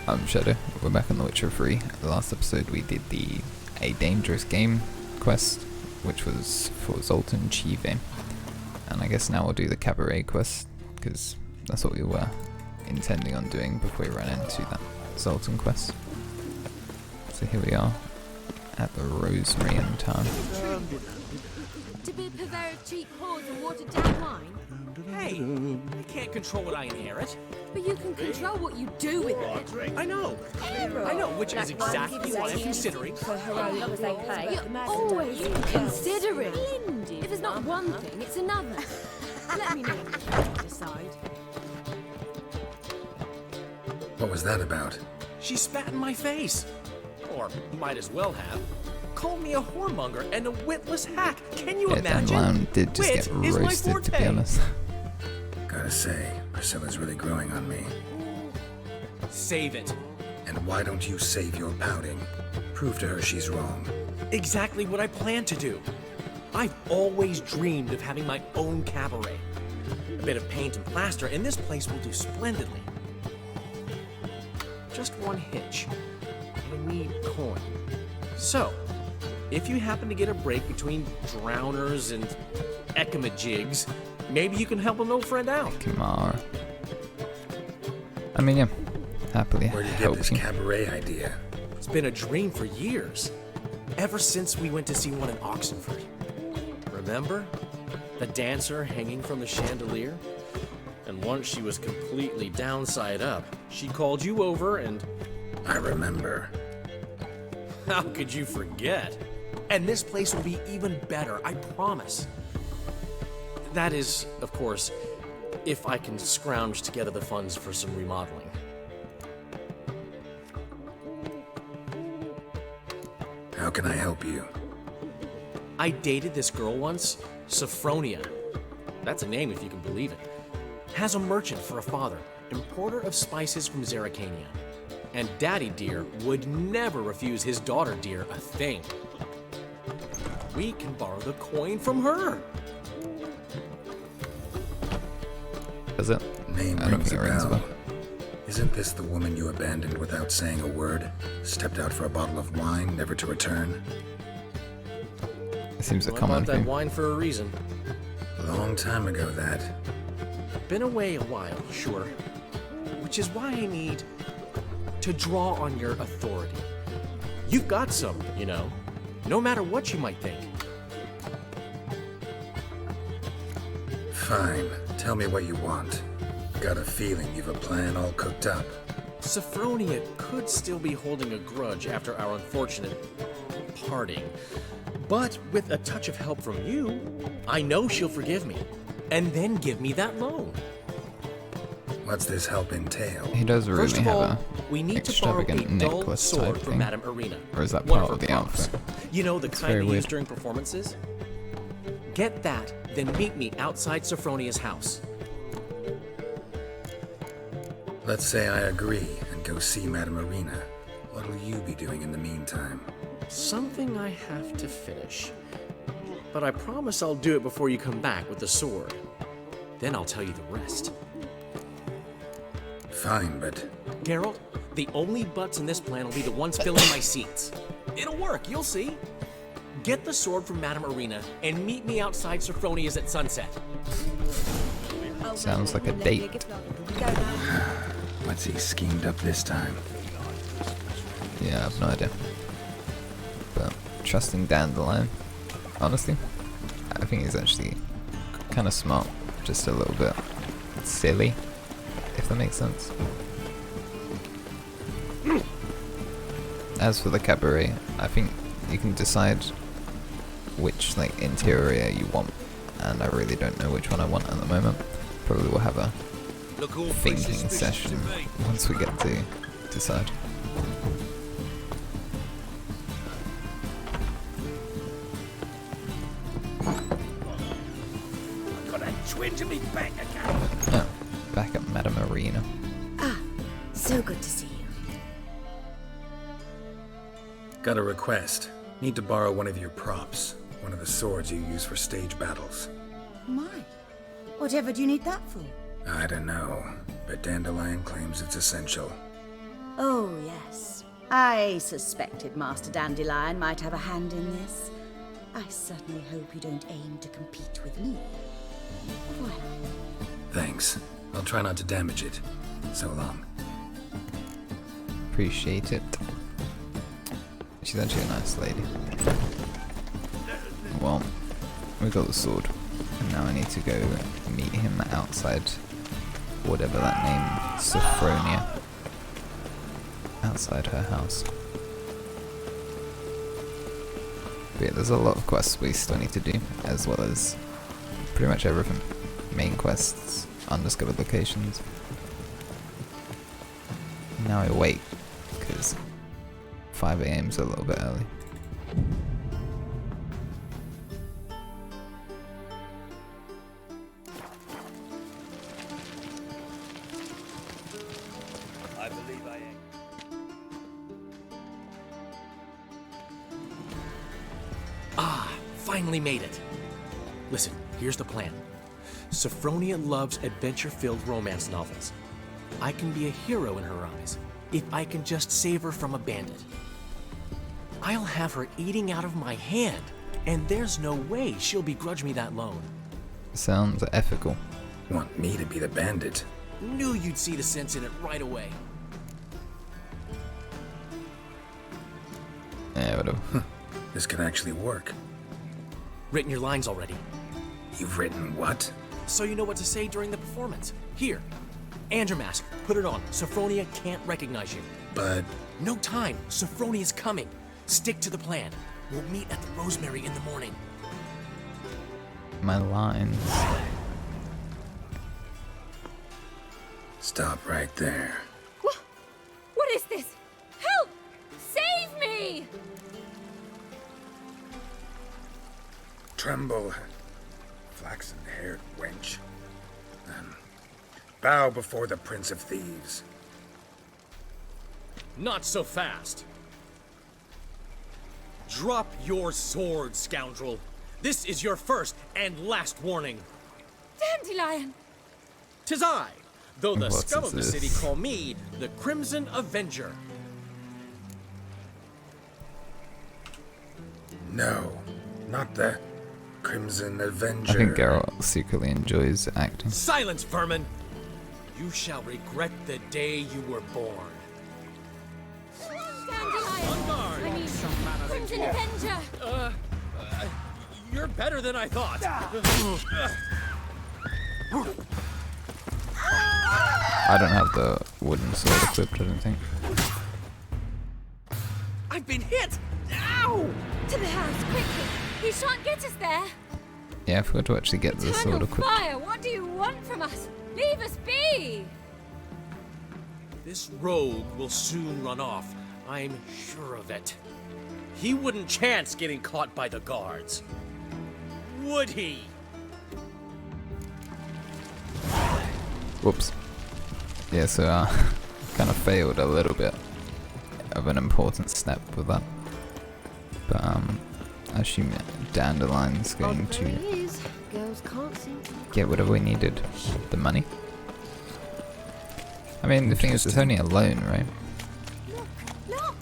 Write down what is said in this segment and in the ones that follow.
I'm Shyaerdow. We're back on The Witcher 3. The last episode we did the A Dangerous Game quest, which was for Zoltan Chive. And I guess now we'll do the Cabaret quest, because that's what we were intending on doing before we ran into that Zoltan quest. So here we are, at the Rosemary Town. To be purveyor of cheap whores and watered down wine? Hey, I can't control what I inherit. But you can control what you do with it. I know, which is exactly why I'm considering. You're always considering. If it's not one thing, it's another. Let me know when you decide. What was that about? She spat in my face. Or might as well have. Called me a whoremonger and a witless hack. Can you Yeah, imagine? Dandelion did just Wit get is my roasted, to be forte. honest. Gotta say, Priscilla's really growing on me. Save it. And why don't you save your pouting? Prove to her she's wrong. Exactly what I plan to do. I've always dreamed of having my own cabaret. A bit of paint and plaster, and this place will do splendidly. Just one hitch. I need coin. So, if you happen to get a break between drowners and ekamajigs, maybe you can help an old friend out. Kamara. I mean, yeah, happily Where'd you get help this you. cabaret idea? It's been a dream for years. Ever since we went to see one in Oxenford. Remember? The dancer hanging from the chandelier? And once she was completely downside up, she called you over and... I remember. How could you forget? And this place will be even better, I promise. That is, of course, if I can scrounge together the funds for some remodeling. How can I help you? I dated this girl once, Sophronia. That's a name if you can believe it. Has a merchant for a father, importer of spices from Zerrikania. And Daddy Dear would never refuse his daughter Dear a thing. We can borrow the coin from her. Does it? Name I don't rings a think it rings a bell. bell. Isn't this the woman you abandoned without saying a word? Stepped out for a bottle of wine, never to return? It seems a Well, I common bought that thing. wine for a reason. Long time ago, that. Been away a while, sure. Which is why I need to draw on your authority. You've got some, you know, no matter what you might think. Fine. Tell me what you want. Got a feeling you've a plan all cooked up. Sophronia could still be holding a grudge after our unfortunate parting. But with a touch of help from you, I know she'll forgive me. And then give me that loan. What's this help entail? He does really First of have all, a we need to borrow a extravagant dull necklace type sword from thing. Madame Arena. Or is that one part her of the props. outfit? You know, the It's kind very they use weird. during performances? Get that, then meet me outside Sophronia's house. Let's say I agree and go see Madame Arena. What'll you be doing in the meantime? Something I have to finish. But I promise I'll do it before you come back with the sword. Then I'll tell you the rest. Fine, but Geralt, the only butts in this plan will be the ones filling my seats. It'll work, you'll see. Get the sword from Madame Arena and meet me outside Sophronia's at sunset. Sounds like a date. what's he schemed up this time? Yeah, I have no idea. But trusting Dandelion, honestly, I think he's actually kind of smart, just a little bit silly, if that makes sense. As for the cabaret, I think you can decide which interior you want, and I really don't know which one I want at the moment. Probably we'll have a thinking session once we get to decide. Got a twinge in me back again. Oh, back at Madame Arena. Ah, so good to see you. Got a request. Need to borrow one of your props. One of the swords you use for stage battles. My, whatever do you need that for? I don't know, but Dandelion claims it's essential. Oh, yes. I suspected Master Dandelion might have a hand in this. I certainly hope you don't aim to compete with me. Well, Thanks. I'll try not to damage it. So long. Appreciate it. She's actually a nice lady. Well, we got the sword, and now I need to go meet him outside whatever that name, Sophronia. Outside her house. But yeah, there's a lot of quests we still need to do, as well as pretty much everything. Main quests, undiscovered locations. Now I wait, because 5 AM is a little bit early. I believe I am. Ah, finally made it. Listen, here's the plan. Sophronia loves adventure-filled romance novels. I can be a hero in her eyes if I can just save her from a bandit. I'll have her eating out of my hand, and there's no way she'll begrudge me that loan. Sounds ethical. Want me to be the bandit? Knew you'd see the sense in it right away. Yeah, whatever. This could actually work. Written your lines already, You've written what? so you know what to say during the performance. Here, and your mask. Put it on. Sophronia can't recognize you. But No time. Sophronia's coming. Stick to the plan. We'll meet at the Rosemary in the morning. My lines. stop right there. What is this? Help! Save me! Tremble, flaxen-haired wench. Bow before the Prince of Thieves. Not so fast. Drop your sword, scoundrel. This is your first and last warning. Dandelion! 'Tis I, though the What scum is of the city this? call me the Crimson Avenger. No, not the Crimson I Avenger. think Geralt secretly enjoys acting. Silence, vermin! You shall regret the day you were born. Dandelion! On guard! I mean, Crimson Avenger! You're better than I thought. I don't have the wooden sword equipped, I don't think. I've been hit! Ow! To the house, quickly! He shan't get us there! Yeah, I forgot to actually get the sword Eternal equipped. fire, what do you want from us? Leave us be! This rogue will soon run off. I'm sure of it. He wouldn't chance getting caught by the guards. Would he? Whoops. Yeah, so kind of failed a little bit of an important step with that. But I assume Dandelion's going to Girls can't seem to... get whatever we needed. The money. I mean, the thing is, it's only a loan, right? Look!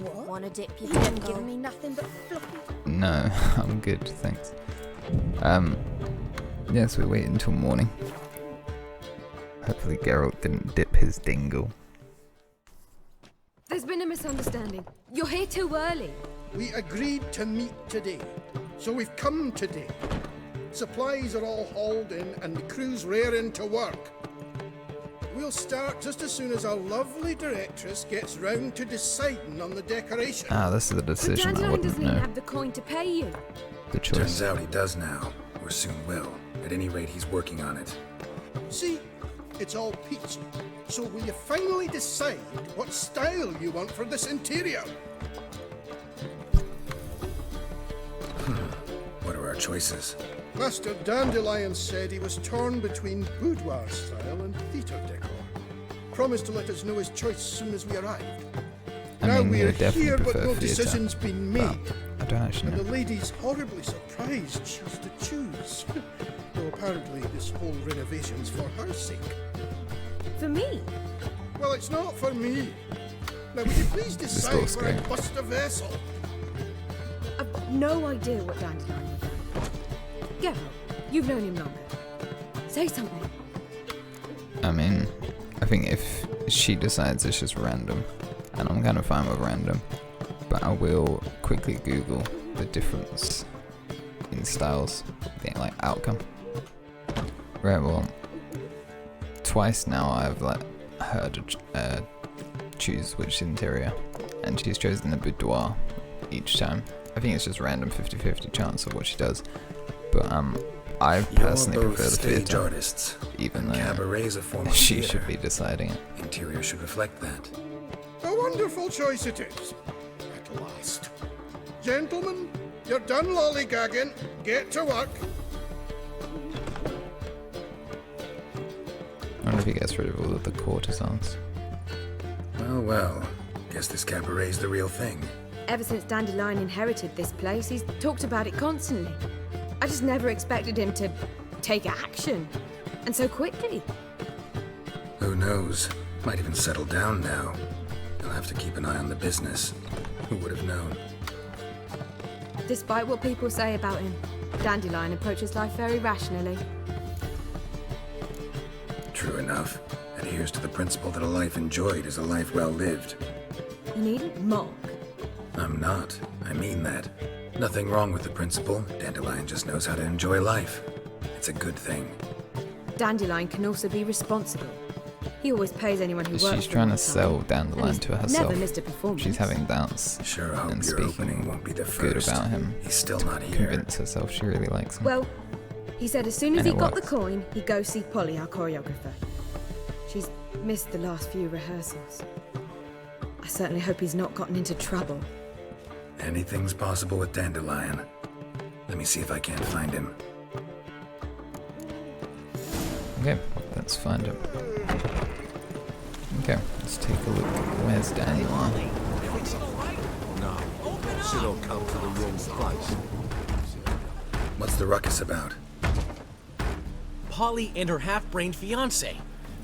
What? Wanna dip your haven't given me nothing but floppy. No, I'm good, thanks. Yes, we wait until morning. Hopefully Geralt didn't dip his dingle. There's been a misunderstanding. You're here too early. We agreed to meet today, so we've come today. Supplies are all hauled in and the crew's raring to work. We'll start just as soon as our lovely directress gets round to deciding on the decoration. Ah, this is a But decision I Dandelion wouldn't doesn't even know. have the coin to pay you. The choice. Turns out he does now, or soon will. At any rate, he's working on it. See, it's all peachy. So will you finally decide what style you want for this interior? What are our choices? Master Dandelion said he was torn between boudoir style and theatre decor. Promised to let us know his choice as soon as we arrived. Now mean, you we're would definitely here, but prefer no theatre, decision's been made. I don't actually And know. the lady's horribly surprised she's to choose. Though apparently this whole renovation's for her sake. For me? Well, it's not for me. Now, would you please decide looks where I great. bust a vessel? I've no idea what Dandelion would do. Get out. You've known him longer. Say something. I mean, I think if she decides it's just random, and I'm kind of fine with random, but I will quickly Google the difference in styles, the like outcome. Right, well, twice now I've let her choose which interior, and she's chosen the boudoir each time. I think it's just random 50-50 chance of what she does, but I personally You're both prefer the stage theatre, artists. even and though Cabaret's a form of she theatre. should be deciding it. Interior should reflect that. A wonderful choice it is. At last. Gentlemen, you're done lollygagging. Get to work. I wonder if he gets rid of all of the courtesans. Well, well. Guess this Cabaret's the real thing. Ever since Dandelion inherited this place, he's talked about it constantly. I just never expected him to take action. And so quickly. Who knows? Might even settle down now. He'll have to keep an eye on the business. Who would have known? Despite what people say about him, Dandelion approaches life very rationally. True enough. Adheres to the principle that a life enjoyed is a life well lived. You needn't mock. I'm not. I mean that. Nothing wrong with the principle. Dandelion just knows how to enjoy life. It's a good thing. Dandelion can also be responsible. He always pays anyone who works for him. She's trying to on time. sell Dandelion And to he's herself. Never missed a performance. She's having doubts Sure hope and your speaking opening won't be the good first. about him. He's still not here. Convince herself she really likes him. Well, he said as soon as And he it got works. the coin, he'd go see Polly, our choreographer. She's missed the last few rehearsals. I certainly hope he's not gotten into trouble. Anything's possible with Dandelion. Let me see if I can't find him. Okay, let's find him. Okay, let's take a look. Where's Dandelion? No, she don't come to the wrong place. What's the ruckus about? Polly and her half-brained fiancé.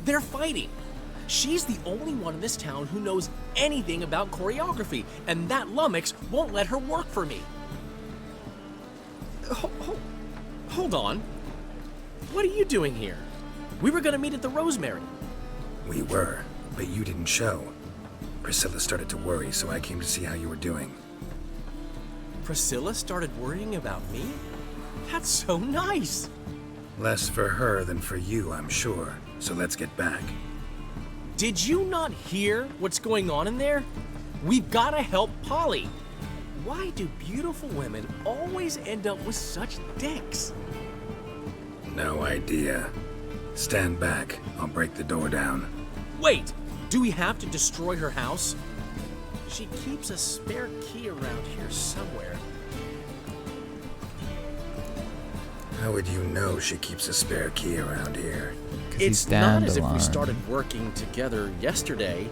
They're fighting. She's the only one in this town who knows anything about choreography, and that lummox won't let her work for me. Hold on. What are you doing here? We were gonna meet at the Rosemary. We were, but you didn't show. Priscilla started to worry, so I came to see how you were doing. Priscilla started worrying about me? That's so nice. Less for her than for you, I'm sure. So let's get back. Did you not hear what's going on in there? We've gotta help Polly. Why do beautiful women always end up with such dicks? No idea. Stand back. I'll break the door down. Wait, do we have to destroy her house? She keeps a spare key around here somewhere. How would you know she keeps a spare key around here? It's not as if we Dandelion. started working together yesterday.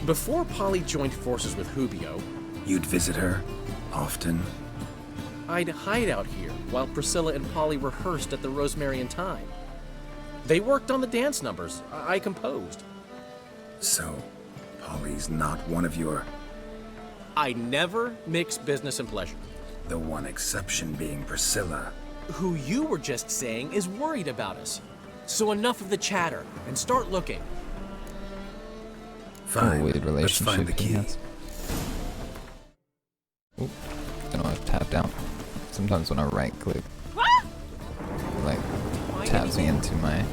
Before Polly joined forces with Hubio, You'd visit her? Often? I'd hide out here while Priscilla and Polly rehearsed at the Rosemary and Thyme. They worked on the dance numbers I composed. So, Polly's not one of your... I never mix business and pleasure. The one exception being Priscilla. Who you were just saying is worried about us. So enough of the chatter and start looking. Fine, weird let's relationship find the he key. has. Oop, don't know, I've tapped out. Sometimes when I right click, it, like, tabs me into my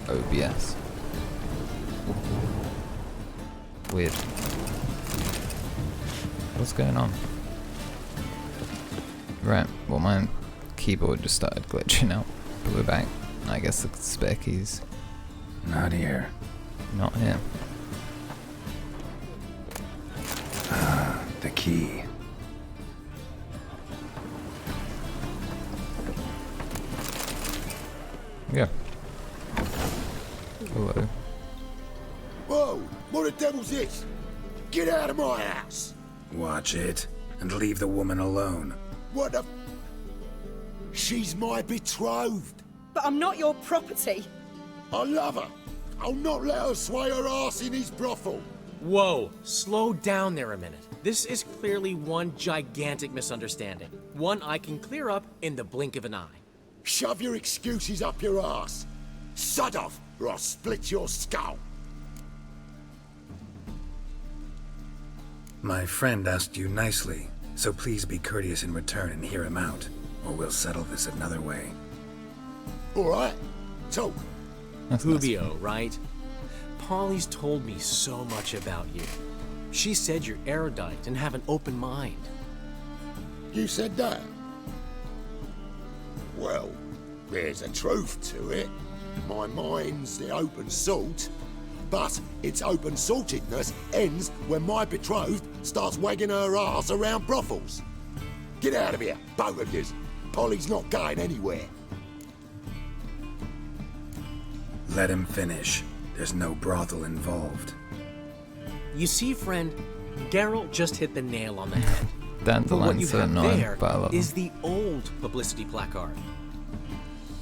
OBS. Weird. What's going on? Right, well my keyboard just started glitching out, but we're back. I guess the spare keys Not here. not here. The key. Yeah. Hello. Whoa, what a devil's this? Get out of my house! Watch it, and leave the woman alone. What the... She's my betrothed. But I'm not your property. I love her. I'll not let her sway her ass in his brothel. Whoa, slow down there a minute. This is clearly one gigantic misunderstanding. One I can clear up in the blink of an eye. Shove your excuses up your ass. Sod off, or I'll split your skull. My friend asked you nicely, so please be courteous in return and hear him out, or we'll settle this another way. All right, talk. Hubio, right? Polly's told me so much about you. She said you're erudite and have an open mind. You said that? Well, there's a truth to it. My mind's the open salt, but its open saltedness ends when my betrothed starts wagging her ass around brothels. Get out of here, both of yous. Polly's not going anywhere. Let him finish. There's no brothel involved. You see, friend, Geralt just hit the nail on the head. But what Dandelion's you so have annoying, there but I love is him. the old publicity placard.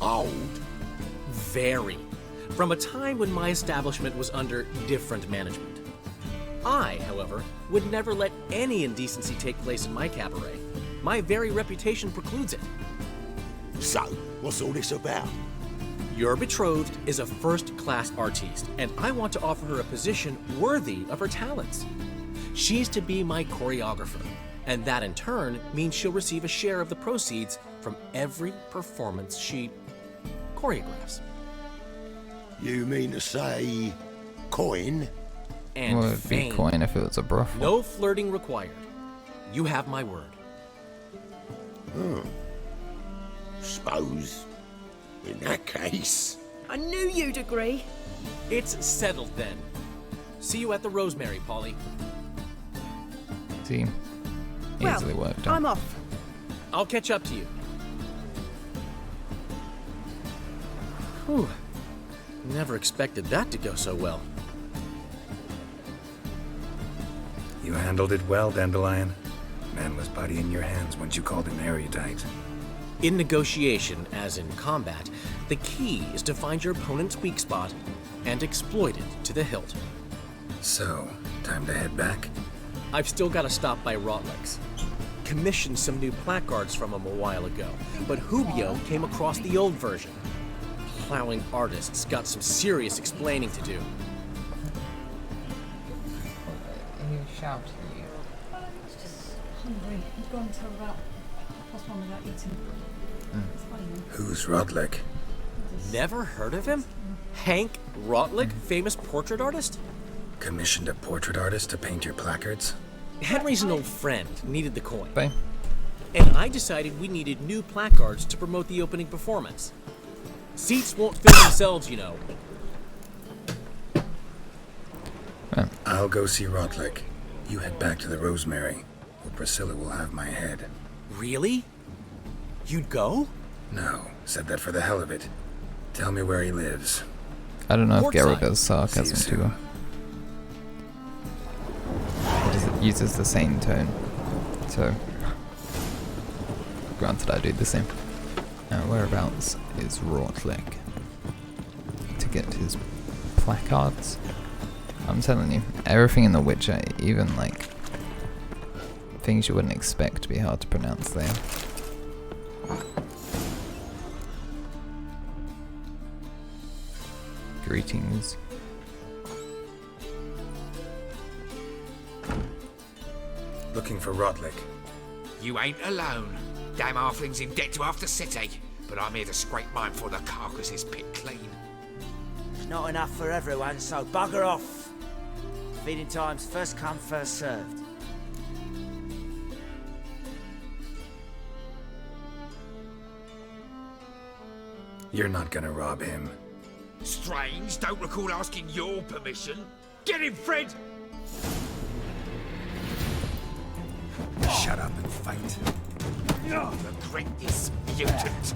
Old? Very. From a time when my establishment was under different management. I, however, would never let any indecency take place in my cabaret. My very reputation precludes it. So, what's all this about? Your betrothed is a first-class artiste, and I want to offer her a position worthy of her talents. She's to be my choreographer, and that in turn means she'll receive a share of the proceeds from every performance she choreographs. You mean to say... coin? And Well, it'd be fame. coin if it was a brothel. No flirting required. You have my word. Suppose... in that case... I knew you'd agree. It's settled then. See you at the Rosemary, Polly. See? Easily worked out. I'm off. I'll catch up to you. Whew. Never expected that to go so well. You handled it well, Dandelion. Man was body in your hands once you called him erudite. In negotiation, as in combat, the key is to find your opponent's weak spot and exploit it to the hilt. So, time to head back? I've still got to stop by Rotlick's. Commissioned some new placards from him a while ago, but Hubio came across the old version. Plowing artists got some serious explaining to do. He shouted at you. Hungry. I've gone till about 1:30 without eating. It's funny, man. Who's Rodlick? Never heard of him? Hank Rotlick, famous portrait artist? Commissioned a portrait artist to paint your placards? Henry's an old friend, needed the coin. Bye. And I decided we needed new placards to promote the opening performance. Seats won't fill themselves, you know. I'll go see Rodlick. You head back to the Rosemary, or Priscilla will have my head. Really? You'd go? No, said that for the hell of it. Tell me where he lives. I don't know if Portside. Geralt does sarcasm See too you well. It uses the same tone. So, granted I do the same. Whereabouts is Rotlick? To get his placards? I'm telling you, everything in The Witcher, even like things you wouldn't expect to be hard to pronounce there. Greetings. Looking for Rodlick. You ain't alone. Damn halfling's in debt to half the city, but I'm here to scrape mine before the carcass is picked clean. It's not enough for everyone, so bugger off. Feeding time's first come, first served. You're not gonna rob him. Strange, don't recall asking your permission. Get him, Fred! Shut up and fight. Regret this, mutant.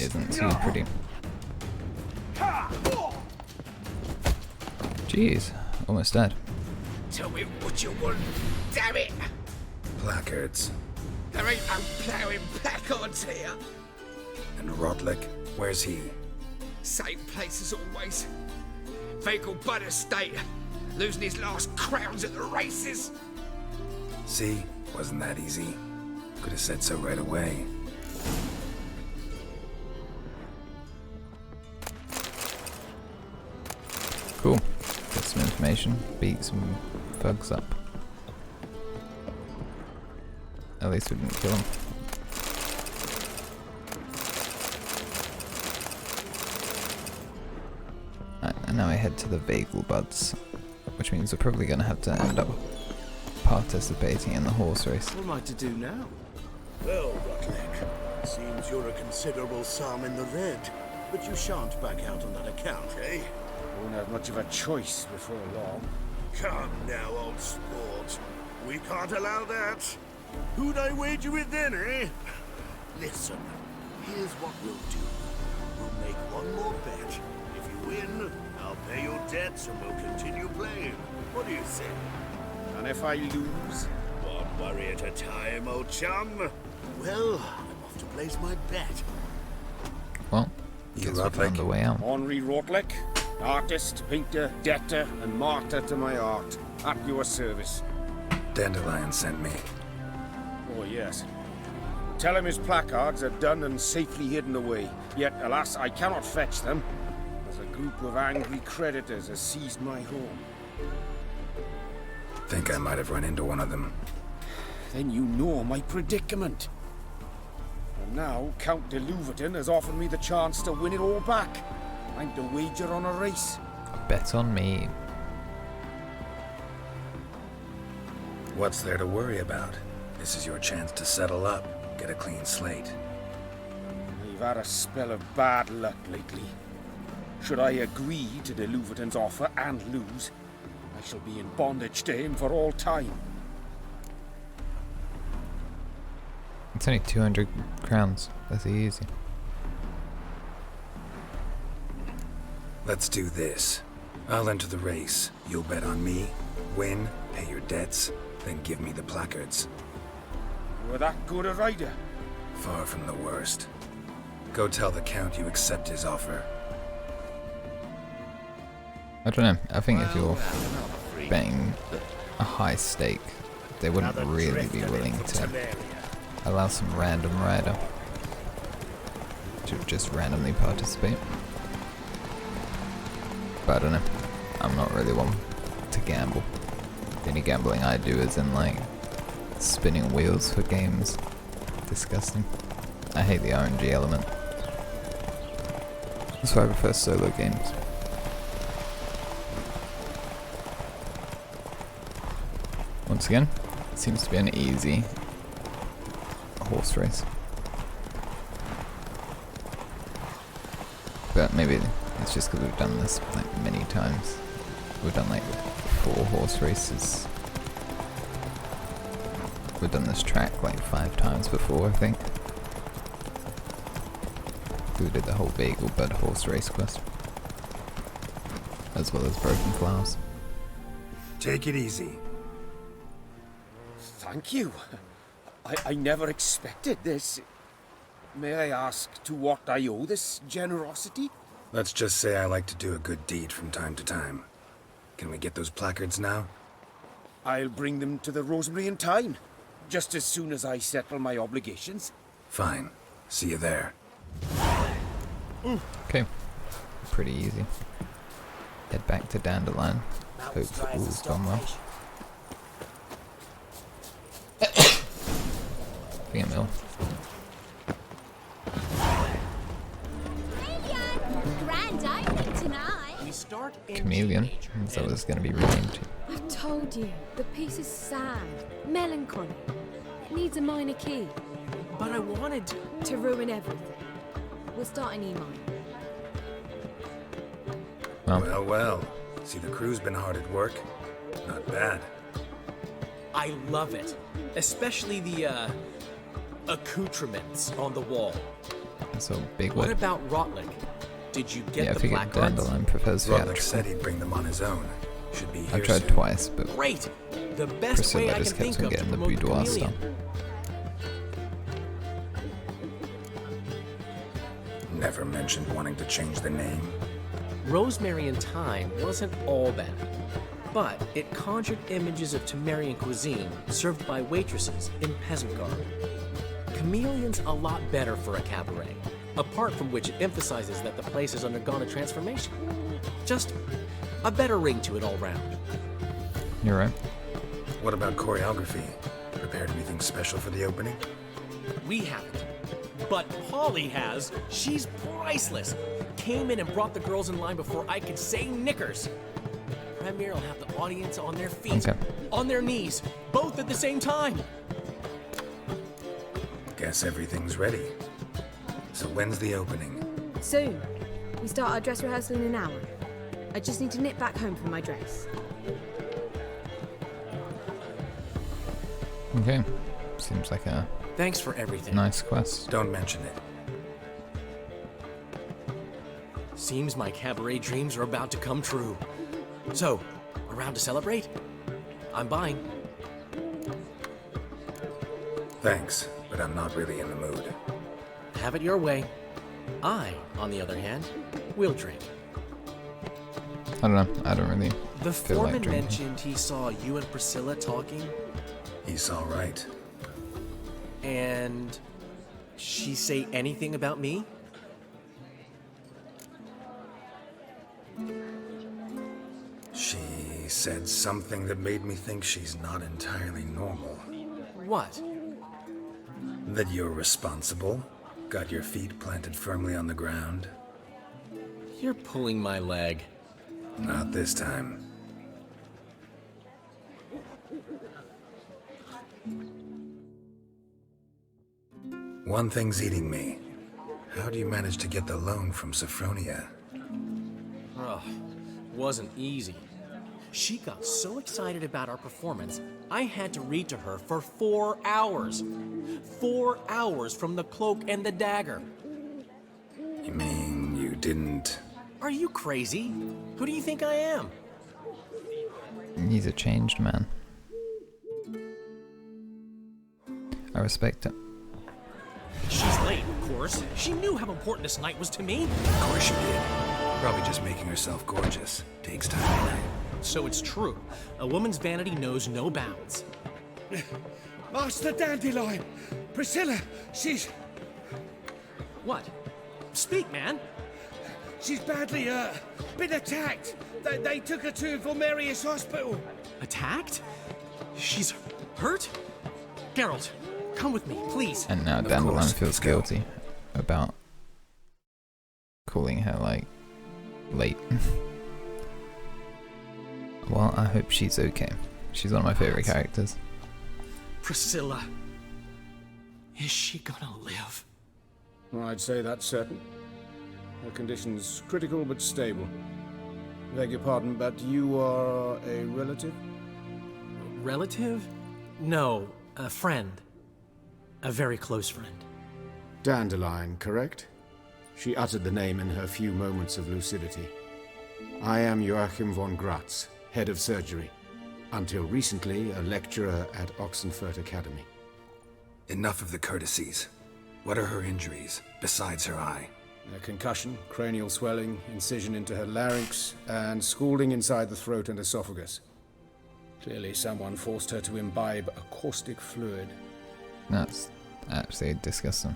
isn't too pretty. Jeez, almost dead. Tell me what you want, damn it! Placards. There ain't no ploughing placards here. And Rotlick, where's he? Same place as always. Vehicle bud estate. Losing his last crowns at the races. See? Wasn't that easy. Could have said so right away. Cool. Get some information. Beat some thugs up. At least we didn't kill him. And now I head to the Bagel Buds, which means we're probably going to have to end up participating in the horse race. What am I to do now? Well, Rotlick, seems you're a considerable sum in the red, but you shan't back out on that account, eh? Won't have much of a choice before long. Come now, old sport. We can't allow that. Who'd I wager with then, eh? Listen, here's what we'll do. We'll make one more bet. If you win, I'll pay your debts and we'll continue playing. What do you say? And if I lose? One worry at a time, old chum. Well, I'm off to place my bet. Well, guess we found a way out. Henri Rotlick, artist, painter, debtor, and martyr to my art. At your service. Dandelion sent me. Oh, yes. Tell him his placards are done and safely hidden away. Yet, alas, I cannot fetch them, as a group of angry creditors has seized my home. Think I might have run into one of them. Then you know my predicament. And now, Count de Louverton has offered me the chance to win it all back. I'm to wager on a race. Bet on me. What's there to worry about? This is your chance to settle up, get a clean slate. I've had a spell of bad luck lately. Should I agree to de Louverton's offer and lose, I shall be in bondage to him for all time. It's only 200 crowns. That's easy. Let's do this. I'll enter the race. You'll bet on me, win, pay your debts, then give me the placards. You're that good a rider? Far from the worst. Go tell the Count you accept his offer. I don't know. I think if you're betting a high stake, they wouldn't really be willing to allow some random rider to just randomly participate. But I don't know. I'm not really one to gamble. The only gambling I do is in like spinning wheels for games. Disgusting. I hate the RNG element. That's why I prefer solo games. Once again, it seems to be an easy horse race. But maybe it's just because we've done this like many times. We've done like 4 horse races. We've done this track like 5 times before, I think. We did the whole Bagel Bud horse race quest. As well as Broken Flowers. Take it easy. Thank you. I never expected this. May I ask to what I owe this generosity? Let's just say I like to do a good deed from time to time. Can we get those placards now? I'll bring them to the Rosemary in time, just as soon as I settle my obligations. Fine. See you there. Okay. Pretty easy. Head back to Dandelion. Hope all's gone well. Being ill. Grand opening tonight. We start Chameleon. So it's going to be renamed to. I've told you, the piece is sad, melancholy. It needs a minor key. But I wanted to ruin everything. We'll start in E minor. Well. See, the crew's been hard at work. Not bad. I love it. Especially the accoutrements on the wall. It's a big What word. about Rotlick? Did you get Yeah, I the figured placards? Dandelion prefers Rotlick said theatrical. he'd bring them on his own. Should be here I've tried soon. twice, but Great! The best way Priscilla I can just think kept on of to getting the promote the boudoir chameleon. stuff. Never mentioned wanting to change the name. Rosemary and Thyme wasn't all bad, but it conjured images of Temerian cuisine served by waitresses in peasant garb. Chameleon's a lot better for a cabaret, apart from which it emphasizes that the place has undergone a transformation. Just a better ring to it all round. You're right. What about choreography? Prepared anything special for the opening? We haven't. But Polly has. She's priceless. Came in and brought the girls in line before I could say knickers. Premier will have the audience on their feet, Okay. on their knees, both at the same time. Guess everything's ready. So when's the opening? Soon. We start our dress rehearsal in an hour. I just need to nip back home for my dress. Okay. Seems like a Thanks for everything. nice quest. Don't mention it. Seems my cabaret dreams are about to come true. So, around to celebrate? I'm buying. Thanks, but I'm not really in the mood. Have it your way. I, on the other hand, will drink. I don't know. I don't really The feel like foreman drinking. mentioned he saw you and Priscilla talking, He's all right. and she say anything about me? She said something that made me think she's not entirely normal. What? That you're responsible, got your feet planted firmly on the ground. You're pulling my leg. Not this time. One thing's eating me. How do you manage to get the loan from Sophronia? Ugh, wasn't easy. She got so excited about our performance, I had to read to her for 4 hours. 4 hours from the Cloak and the Dagger. You mean you didn't... Are you crazy? Who do you think I am? He's a changed man. I respect it. She's late, of course. She knew how important this night was to me. Of course she did. Probably just making herself gorgeous. Takes time. So it's true. A woman's vanity knows no bounds. Master Dandelion! Priscilla, she's... What? Speak, man. She's badly, been attacked. They took her to Vulmerius Hospital. Attacked? She's hurt? Geralt, come with me, please. And now Dandelion feels guilty about calling her, like, late. Well, I hope she's okay. She's one of my favorite characters. Priscilla. Is she gonna live? I'd say that's certain. Her condition's critical but stable. Beg your pardon, but you are a relative? Relative? No, a friend. A very close friend. Dandelion, correct? She uttered the name in her few moments of lucidity. I am Joachim von Gratz, head of surgery. Until recently, a lecturer at Oxenfurt Academy. Enough of the courtesies. What are her injuries, besides her eye? A concussion, cranial swelling, incision into her larynx, and scalding inside the throat and esophagus. Clearly someone forced her to imbibe a caustic fluid. That's actually disgusting.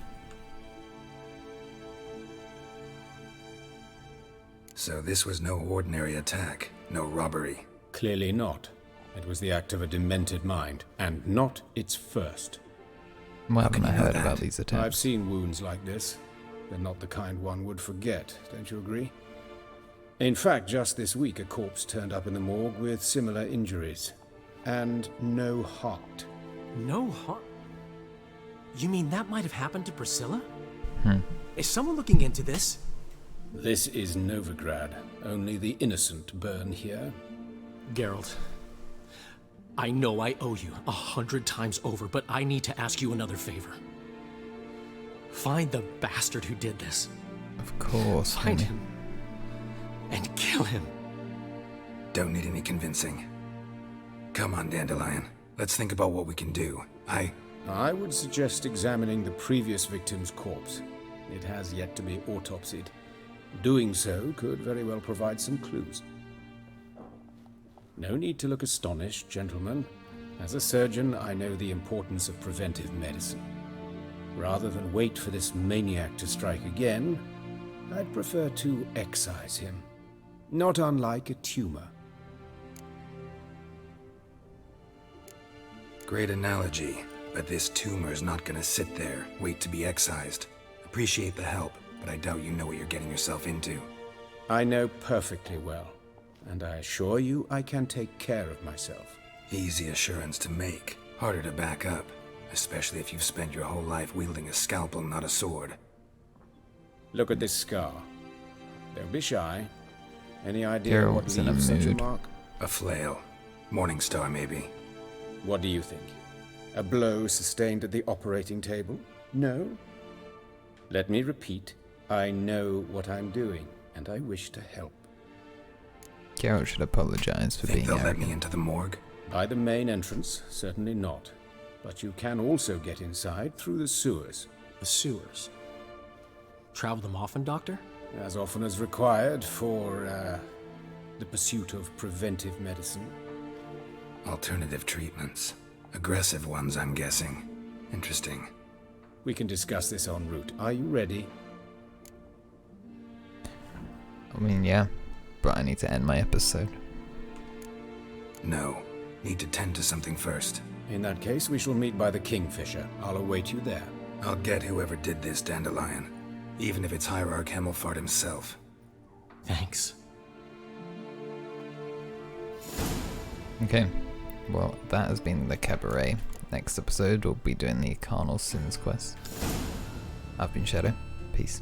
So this was no ordinary attack, no robbery. Clearly not. It was the act of a demented mind, and not its first. Why haven't I heard about these attacks? I've seen wounds like this. They're not the kind one would forget, don't you agree? In fact, just this week a corpse turned up in the morgue with similar injuries. And no heart. No heart? You mean that might have happened to Priscilla? Hmm. Is someone looking into this? This is Novigrad. Only the innocent burn here. Geralt, I know I owe you 100 times over, but I need to ask you another favor. Find the bastard who did this. Of course. Find homie. him. And kill him. Don't need any convincing. Come on, Dandelion. Let's think about what we can do. I would suggest examining the previous victim's corpse. It has yet to be autopsied. Doing so could very well provide some clues. No need to look astonished, gentlemen. As a surgeon, I know the importance of preventive medicine. Rather than wait for this maniac to strike again, I'd prefer to excise him. Not unlike a tumor. Great analogy, but this tumor's not gonna sit there, wait to be excised. Appreciate the help, but I doubt you know what you're getting yourself into. I know perfectly well, and I assure you I can take care of myself. Easy assurance to make, harder to back up, especially if you've spent your whole life wielding a scalpel, not a sword. Look at this scar. Don't be shy. Any idea what Geralt's in a leaves such a mood. mark? A flail. Morningstar, maybe. What do you think? A blow sustained at the operating table? No? Let me repeat. I know what I'm doing, and I wish to help. Geralt should apologize for Think being they'll let arrogant. me into the morgue? By the main entrance, certainly not. But you can also get inside through the sewers. The sewers. Travel them often, Doctor? As often as required for, the pursuit of preventive medicine. Alternative treatments. Aggressive ones, I'm guessing. Interesting. We can discuss this en route. Are you ready? I mean, yeah, but I need to end my episode. No. Need to tend to something first. In that case, we shall meet by the Kingfisher. I'll await you there. I'll get whoever did this, Dandelion. Even if it's Hierarch Hemmelfart himself. Thanks. Okay, well, that has been the Cabaret. Next episode, we'll be doing the Carnal Sins quest. I've been Shyaerdow. Peace.